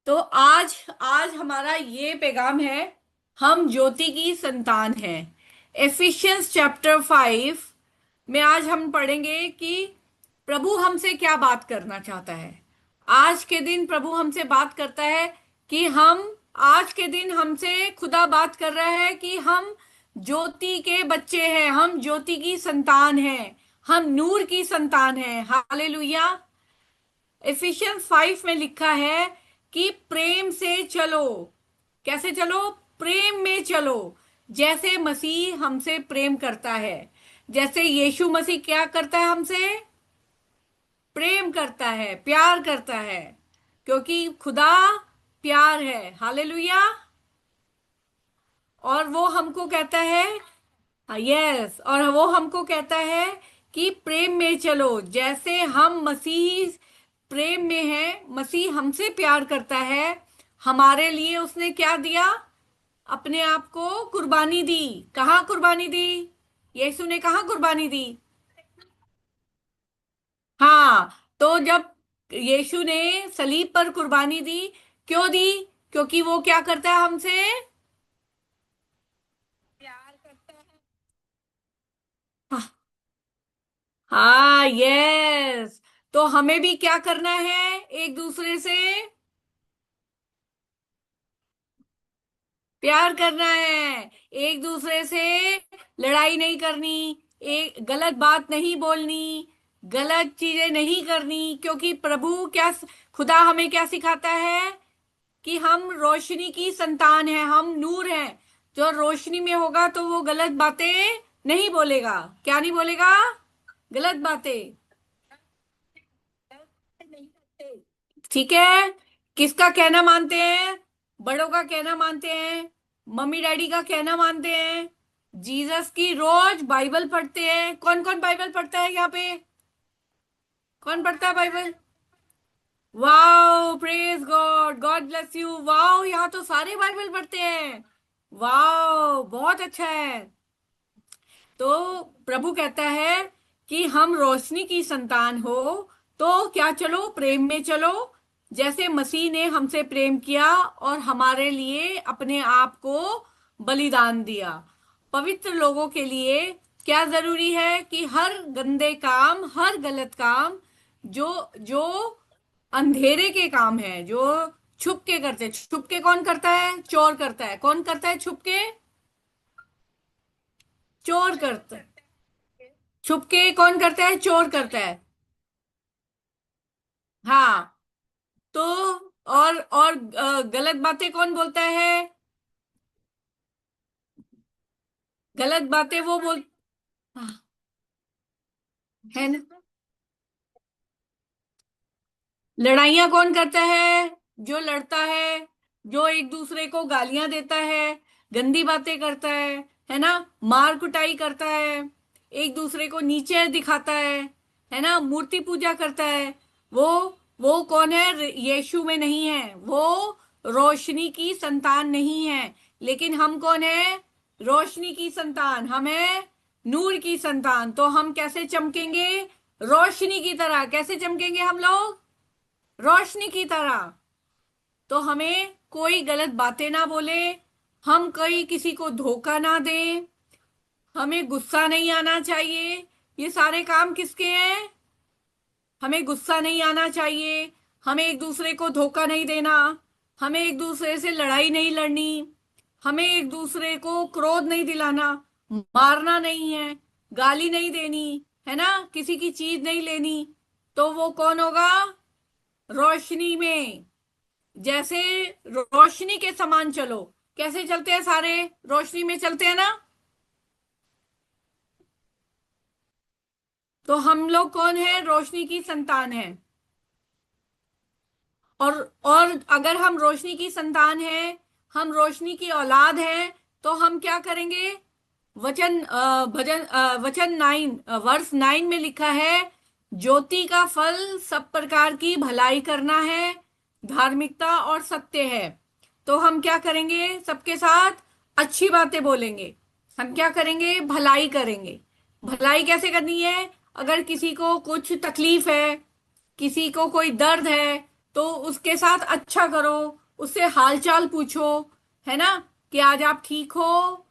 तो आज आज हमारा ये पैगाम है। हम ज्योति की संतान हैं। एफिशियंस चैप्टर 5 में आज हम पढ़ेंगे कि प्रभु हमसे क्या बात करना चाहता है। आज के दिन प्रभु हमसे बात करता है कि हम आज के दिन हमसे खुदा बात कर रहा है कि हम ज्योति के बच्चे हैं, हम ज्योति की संतान हैं, हम नूर की संतान हैं। हालेलुया। एफिशियंस 5 में लिखा है कि प्रेम से चलो। कैसे चलो? प्रेम में चलो, जैसे मसीह हमसे प्रेम करता है। जैसे यीशु मसीह क्या करता है? हमसे प्रेम करता है, प्यार करता है, क्योंकि खुदा प्यार है। हालेलुया। और वो हमको कहता है, यस, और वो हमको कहता है कि प्रेम में चलो, जैसे हम मसीह प्रेम में हैं। मसीह हमसे प्यार करता है। हमारे लिए उसने क्या दिया? अपने आप को कुर्बानी दी। कहाँ कुर्बानी दी? यीशु ने कहाँ कुर्बानी दी? हाँ। तो जब यीशु ने सलीब पर कुर्बानी दी, क्यों दी? क्योंकि वो क्या करता है? हमसे प्यार करता है। हाँ, हाँ, यस। तो हमें भी क्या करना है? एक दूसरे से प्यार करना है। एक दूसरे से लड़ाई नहीं करनी, एक गलत बात नहीं बोलनी, गलत चीजें नहीं करनी, क्योंकि प्रभु क्या, खुदा हमें क्या सिखाता है? कि हम रोशनी की संतान हैं, हम नूर हैं। जो रोशनी में होगा तो वो गलत बातें नहीं बोलेगा। क्या नहीं बोलेगा? गलत बातें। ठीक है। किसका कहना मानते हैं? बड़ों का कहना मानते हैं, मम्मी डैडी का कहना मानते हैं, जीसस की रोज बाइबल पढ़ते हैं। कौन कौन बाइबल पढ़ता है यहाँ पे? कौन पढ़ता है Bible? Wow, praise God, God bless you. Wow, यहाँ तो सारे बाइबल पढ़ते हैं। वाओ, बहुत अच्छा है। तो प्रभु कहता है कि हम रोशनी की संतान हो, तो क्या चलो? प्रेम में चलो, जैसे मसीह ने हमसे प्रेम किया और हमारे लिए अपने आप को बलिदान दिया। पवित्र लोगों के लिए क्या जरूरी है? कि हर गंदे काम, हर गलत काम, जो जो अंधेरे के काम है, जो छुप के करते, छुप के कौन करता है? चोर करता है। कौन करता है छुप के? चोर करता है। छुप के कौन करता है? चोर करता है। हाँ। तो और गलत बातें कौन बोलता है? गलत बातें वो बोल, हाँ, है ना। लड़ाइयाँ कौन करता है? जो लड़ता है, जो एक दूसरे को गालियां देता है, गंदी बातें करता है ना, मार कुटाई करता है, एक दूसरे को नीचे दिखाता है ना, मूर्ति पूजा करता है। वो वो कौन है? यीशु में नहीं है। वो रोशनी की संतान नहीं है। लेकिन हम कौन है? रोशनी की संतान। हम है नूर की संतान। तो हम कैसे चमकेंगे? रोशनी की तरह। कैसे चमकेंगे हम लोग? रोशनी की तरह। तो हमें कोई गलत बातें ना बोले, हम कोई किसी को धोखा ना दें, हमें गुस्सा नहीं आना चाहिए। ये सारे काम किसके हैं? हमें गुस्सा नहीं आना चाहिए, हमें एक दूसरे को धोखा नहीं देना, हमें एक दूसरे से लड़ाई नहीं लड़नी, हमें एक दूसरे को क्रोध नहीं दिलाना, मारना नहीं है, गाली नहीं देनी, है ना, किसी की चीज नहीं लेनी। तो वो कौन होगा? रोशनी में। जैसे रोशनी के समान चलो। कैसे चलते हैं? सारे रोशनी में चलते हैं ना। तो हम लोग कौन है? रोशनी की संतान है। और अगर हम रोशनी की संतान हैं, हम रोशनी की औलाद हैं, तो हम क्या करेंगे? वचन 9, वर्स 9 में लिखा है, ज्योति का फल सब प्रकार की भलाई करना है, धार्मिकता और सत्य है। तो हम क्या करेंगे? सबके साथ अच्छी बातें बोलेंगे। हम क्या करेंगे? भलाई करेंगे। भलाई कैसे करनी है? अगर किसी को कुछ तकलीफ है, किसी को कोई दर्द है, तो उसके साथ अच्छा करो, उससे हालचाल पूछो, है ना, कि आज आप ठीक हो।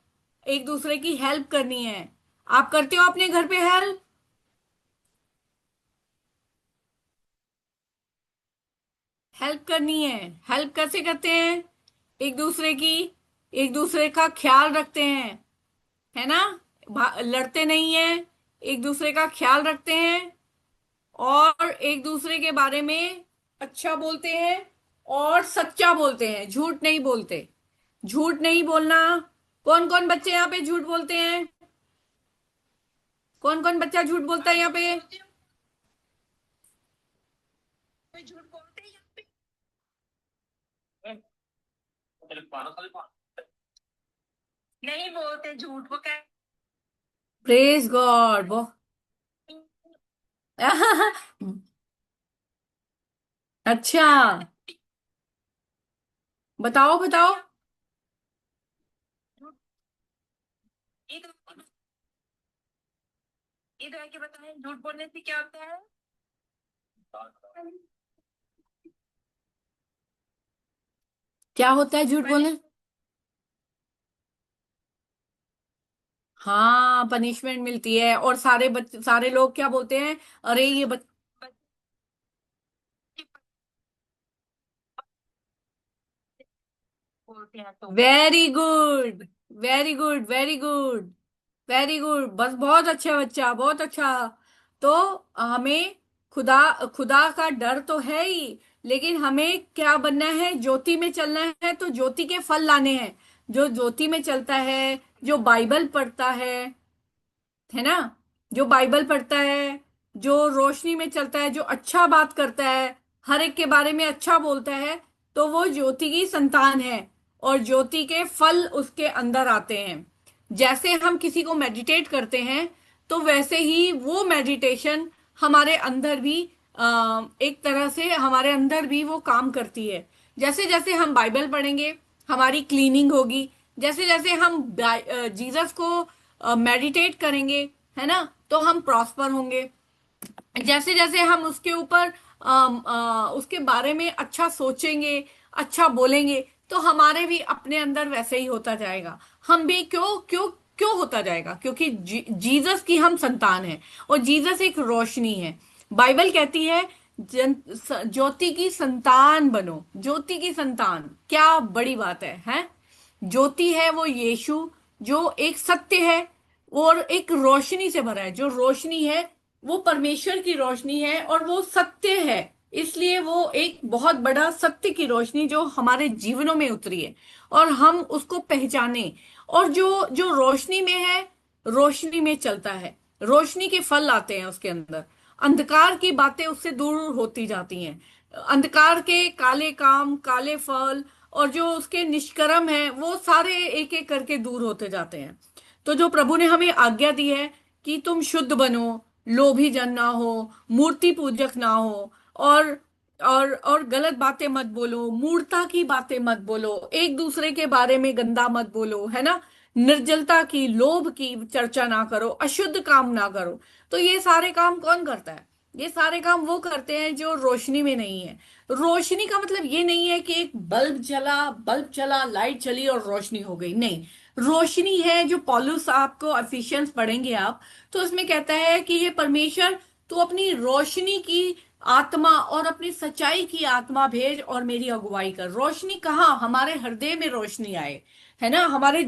एक दूसरे की हेल्प करनी है। आप करते हो अपने घर पे हेल्प? हेल्प करनी है। हेल्प कैसे करते हैं? एक दूसरे की, एक दूसरे का ख्याल रखते हैं, है ना, लड़ते नहीं है, एक दूसरे का ख्याल रखते हैं, और एक दूसरे के बारे में अच्छा बोलते हैं, और सच्चा बोलते हैं, झूठ नहीं बोलते। झूठ नहीं बोलना। कौन कौन बच्चे यहाँ पे झूठ बोलते हैं? कौन कौन बच्चा झूठ बोलता है यहाँ पे? Praise God. वो अच्छा, बताओ बताओ। क्या होता है झूठ बोलने? हाँ, पनिशमेंट मिलती है, और सारे लोग क्या बोलते हैं? अरे ये very good, very good, very good, very good, बस बहुत अच्छा बच्चा, बहुत अच्छा। तो हमें खुदा खुदा का डर तो है ही, लेकिन हमें क्या बनना है? ज्योति में चलना है, तो ज्योति के फल लाने हैं। जो ज्योति में चलता है, जो बाइबल पढ़ता है ना, जो बाइबल पढ़ता है, जो रोशनी में चलता है, जो अच्छा बात करता है, हर एक के बारे में अच्छा बोलता है, तो वो ज्योति की संतान है, और ज्योति के फल उसके अंदर आते हैं। जैसे हम किसी को मेडिटेट करते हैं, तो वैसे ही वो मेडिटेशन हमारे अंदर भी एक तरह से हमारे अंदर भी वो काम करती है। जैसे जैसे हम बाइबल पढ़ेंगे, हमारी क्लीनिंग होगी। जैसे जैसे हम जीसस को मेडिटेट करेंगे, है ना, तो हम प्रॉस्पर होंगे। जैसे जैसे हम उसके ऊपर उसके बारे में अच्छा सोचेंगे, अच्छा बोलेंगे, तो हमारे भी अपने अंदर वैसे ही होता जाएगा। हम भी क्यों क्यों क्यों होता जाएगा? क्योंकि जीसस की हम संतान हैं, और जीसस एक रोशनी है। बाइबल कहती है, ज्योति की संतान बनो। ज्योति की संतान क्या बड़ी बात है? ज्योति है वो यीशु, जो एक सत्य है, और एक रोशनी से भरा है। जो रोशनी है वो परमेश्वर की रोशनी है, और वो सत्य है। इसलिए वो एक बहुत बड़ा सत्य की रोशनी जो हमारे जीवनों में उतरी है, और हम उसको पहचाने। और जो जो रोशनी में है, रोशनी में चलता है, रोशनी के फल आते हैं उसके अंदर। अंधकार की बातें उससे दूर होती जाती हैं। अंधकार के काले काम, काले फल, और जो उसके निष्कर्म है, वो सारे एक एक करके दूर होते जाते हैं। तो जो प्रभु ने हमें आज्ञा दी है कि तुम शुद्ध बनो, लोभी जन ना हो, मूर्ति पूजक ना हो, और और गलत बातें मत बोलो, मूर्ता की बातें मत बोलो, एक दूसरे के बारे में गंदा मत बोलो, है ना, निर्जलता की, लोभ की चर्चा ना करो, अशुद्ध काम ना करो। तो ये सारे काम कौन करता है? ये सारे काम वो करते हैं जो रोशनी में नहीं है। रोशनी का मतलब ये नहीं है कि एक बल्ब चला, लाइट चली और रोशनी हो गई, नहीं। रोशनी है जो पॉलुस, आपको एफिशिएंस पढ़ेंगे आप, तो उसमें कहता है कि ये परमेश्वर, तू अपनी रोशनी की आत्मा और अपनी सच्चाई की आत्मा भेज और मेरी अगुवाई कर। रोशनी कहाँ? हमारे हृदय में रोशनी आए, है ना, हमारे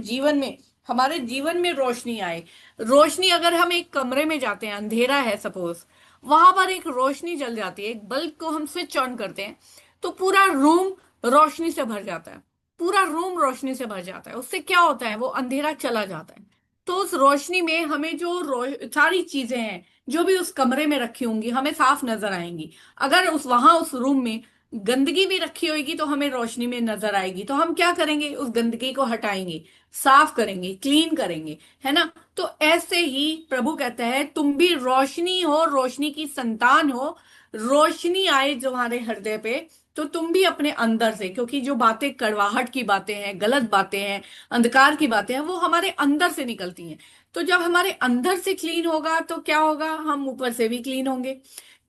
जीवन में रोशनी आए। रोशनी, अगर हम एक कमरे में जाते हैं, अंधेरा है सपोज, वहां पर एक रोशनी जल जाती है, एक बल्ब को हम स्विच ऑन करते हैं, तो पूरा रूम रोशनी से भर जाता है। पूरा रूम रोशनी से भर जाता है। उससे क्या होता है? वो अंधेरा चला जाता है। तो उस रोशनी में हमें जो सारी चीजें हैं, जो भी उस कमरे में रखी होंगी, हमें साफ नजर आएंगी। अगर उस रूम में गंदगी भी रखी होगी, तो हमें रोशनी में नजर आएगी। तो हम क्या करेंगे? उस गंदगी को हटाएंगे, साफ करेंगे, क्लीन करेंगे, है ना। तो ऐसे ही प्रभु कहता है, तुम भी रोशनी हो, रोशनी की संतान हो। रोशनी आए तुम्हारे हृदय पे, तो तुम भी अपने अंदर से, क्योंकि जो बातें कड़वाहट की बातें हैं, गलत बातें हैं, अंधकार की बातें हैं, वो हमारे अंदर से निकलती हैं। तो जब हमारे अंदर से क्लीन होगा, तो क्या होगा? हम ऊपर से भी क्लीन होंगे।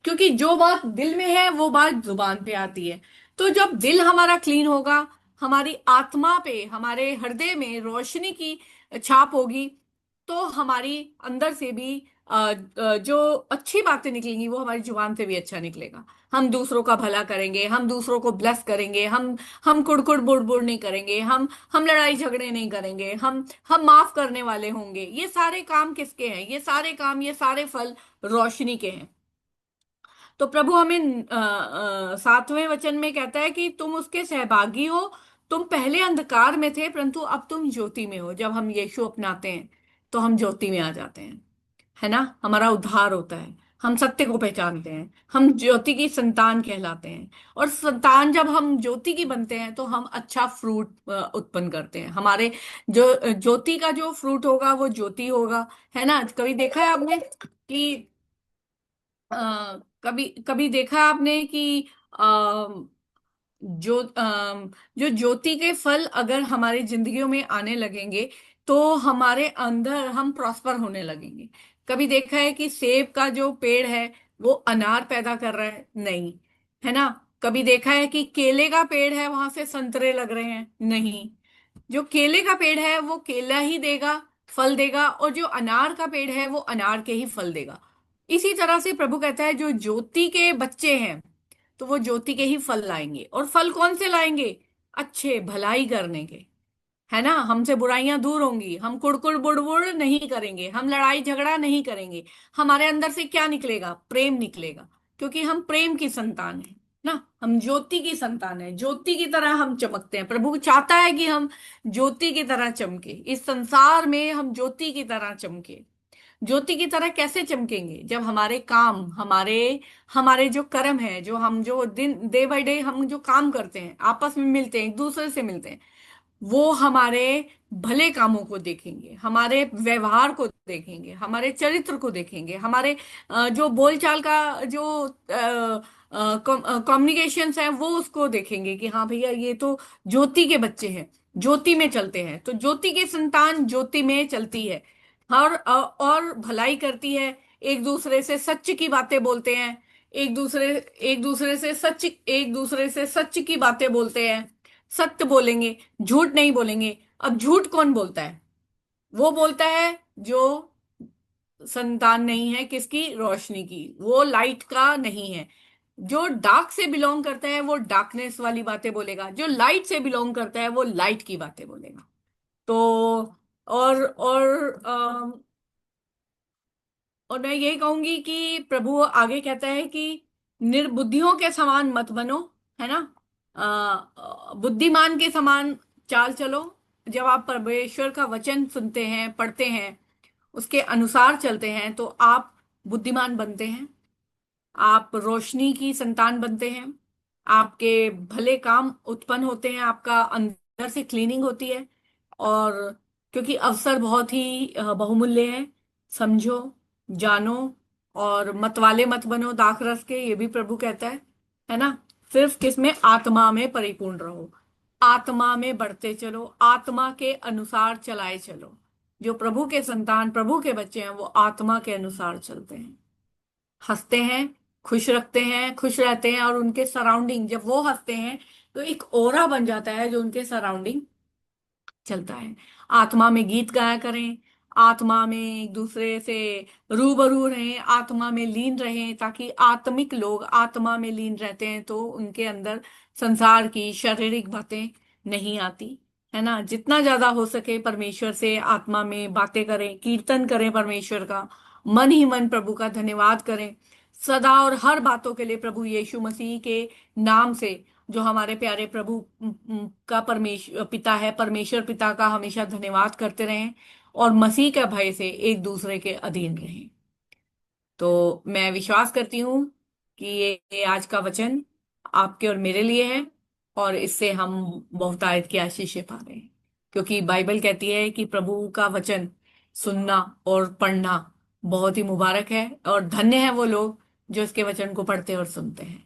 क्योंकि जो बात दिल में है वो बात जुबान पे आती है। तो जब दिल हमारा क्लीन होगा, हमारी आत्मा पे, हमारे हृदय में रोशनी की छाप होगी, तो हमारी अंदर से भी जो अच्छी बातें निकलेंगी वो हमारी जुबान से भी अच्छा निकलेगा। हम दूसरों का भला करेंगे, हम दूसरों को ब्लेस करेंगे, हम कुड़कुड़ बुड़बुड़ नहीं करेंगे, हम लड़ाई झगड़े नहीं करेंगे, हम माफ करने वाले होंगे। ये सारे काम किसके हैं? ये सारे काम, ये सारे फल रोशनी के हैं। तो प्रभु हमें 7वें वचन में कहता है कि तुम उसके सहभागी हो। तुम पहले अंधकार में थे, परंतु अब तुम ज्योति में हो। जब हम यीशु अपनाते हैं तो हम ज्योति में आ जाते हैं, है ना? हमारा उद्धार होता है, हम सत्य को पहचानते हैं, हम ज्योति की संतान कहलाते हैं। और संतान जब हम ज्योति की बनते हैं तो हम अच्छा फ्रूट उत्पन्न करते हैं। हमारे जो ज्योति का जो फ्रूट होगा वो ज्योति होगा, है ना? कभी देखा है आपने कि कभी कभी देखा है आपने कि जो जो ज्योति के फल अगर हमारी जिंदगियों में आने लगेंगे तो हमारे अंदर हम प्रॉस्पर होने लगेंगे। कभी देखा है कि सेब का जो पेड़ है वो अनार पैदा कर रहा है? नहीं, है ना? कभी देखा है कि केले का पेड़ है वहां से संतरे लग रहे हैं? नहीं। जो केले का पेड़ है वो केला ही देगा, फल देगा, और जो अनार का पेड़ है वो अनार के ही फल देगा। इसी तरह से प्रभु कहता है जो ज्योति के बच्चे हैं तो वो ज्योति के ही फल लाएंगे। और फल कौन से लाएंगे? अच्छे, भलाई करने के, है ना? हमसे बुराइयां दूर होंगी, हम कुड़कुड़ बुड़बुड़ नहीं करेंगे, हम लड़ाई झगड़ा नहीं करेंगे। हमारे अंदर से क्या निकलेगा? प्रेम निकलेगा, क्योंकि हम प्रेम की संतान है ना। हम ज्योति की संतान है, ज्योति की तरह हम चमकते हैं। प्रभु चाहता है कि हम ज्योति की तरह चमके, इस संसार में हम ज्योति की तरह चमके। ज्योति की तरह कैसे चमकेंगे? जब हमारे काम, हमारे हमारे जो कर्म है, जो हम जो दिन डे बाय डे हम जो काम करते हैं, आपस में मिलते हैं, एक दूसरे से मिलते हैं, वो हमारे भले कामों को देखेंगे, हमारे व्यवहार को देखेंगे, हमारे चरित्र को देखेंगे, हमारे जो बोलचाल का जो कम्युनिकेशंस है वो उसको देखेंगे कि हाँ भैया ये तो ज्योति के बच्चे हैं, ज्योति में चलते हैं। तो ज्योति की संतान ज्योति में चलती है, और भलाई करती है, एक दूसरे से सच की बातें बोलते हैं, एक दूसरे से सच की बातें बोलते हैं, सत्य बोलेंगे, झूठ नहीं बोलेंगे। अब झूठ कौन बोलता है? वो बोलता है जो संतान नहीं है किसकी? रोशनी की, वो लाइट का नहीं है। जो डार्क से बिलोंग करता है वो डार्कनेस वाली बातें बोलेगा, जो लाइट से बिलोंग करता है वो लाइट की बातें बोलेगा। तो और मैं यही कहूंगी कि प्रभु आगे कहता है कि निर्बुद्धियों के समान मत बनो, है ना? बुद्धिमान के समान चाल चलो। जब आप परमेश्वर का वचन सुनते हैं, पढ़ते हैं, उसके अनुसार चलते हैं तो आप बुद्धिमान बनते हैं, आप रोशनी की संतान बनते हैं, आपके भले काम उत्पन्न होते हैं, आपका अंदर से क्लीनिंग होती है। और क्योंकि अवसर बहुत ही बहुमूल्य है, समझो, जानो, और मतवाले मत बनो दाख रस के, ये भी प्रभु कहता है ना? सिर्फ किसमें? आत्मा में परिपूर्ण रहो, आत्मा में बढ़ते चलो, आत्मा के अनुसार चलाए चलो। जो प्रभु के संतान, प्रभु के बच्चे हैं, वो आत्मा के अनुसार चलते हैं, हंसते हैं, खुश रखते हैं, खुश रहते हैं, और उनके सराउंडिंग, जब वो हंसते हैं तो एक ओरा बन जाता है जो उनके सराउंडिंग चलता है। आत्मा में गीत गाया करें, आत्मा में एक दूसरे से रूबरू रहें, आत्मा में लीन रहें, ताकि आत्मिक लोग आत्मा में लीन रहते हैं तो उनके अंदर संसार की शारीरिक बातें नहीं आती, है ना? जितना ज्यादा हो सके परमेश्वर से आत्मा में बातें करें, कीर्तन करें परमेश्वर का, मन ही मन प्रभु का धन्यवाद करें सदा और हर बातों के लिए। प्रभु यीशु मसीह के नाम से, जो हमारे प्यारे प्रभु का परमेश्वर पिता है, परमेश्वर पिता का हमेशा धन्यवाद करते रहें, और मसीह के भय से एक दूसरे के अधीन रहें। तो मैं विश्वास करती हूँ कि ये आज का वचन आपके और मेरे लिए है, और इससे हम बहुतायत की आशीष पा रहे हैं। क्योंकि बाइबल कहती है कि प्रभु का वचन सुनना और पढ़ना बहुत ही मुबारक है, और धन्य है वो लोग जो इसके वचन को पढ़ते और सुनते हैं।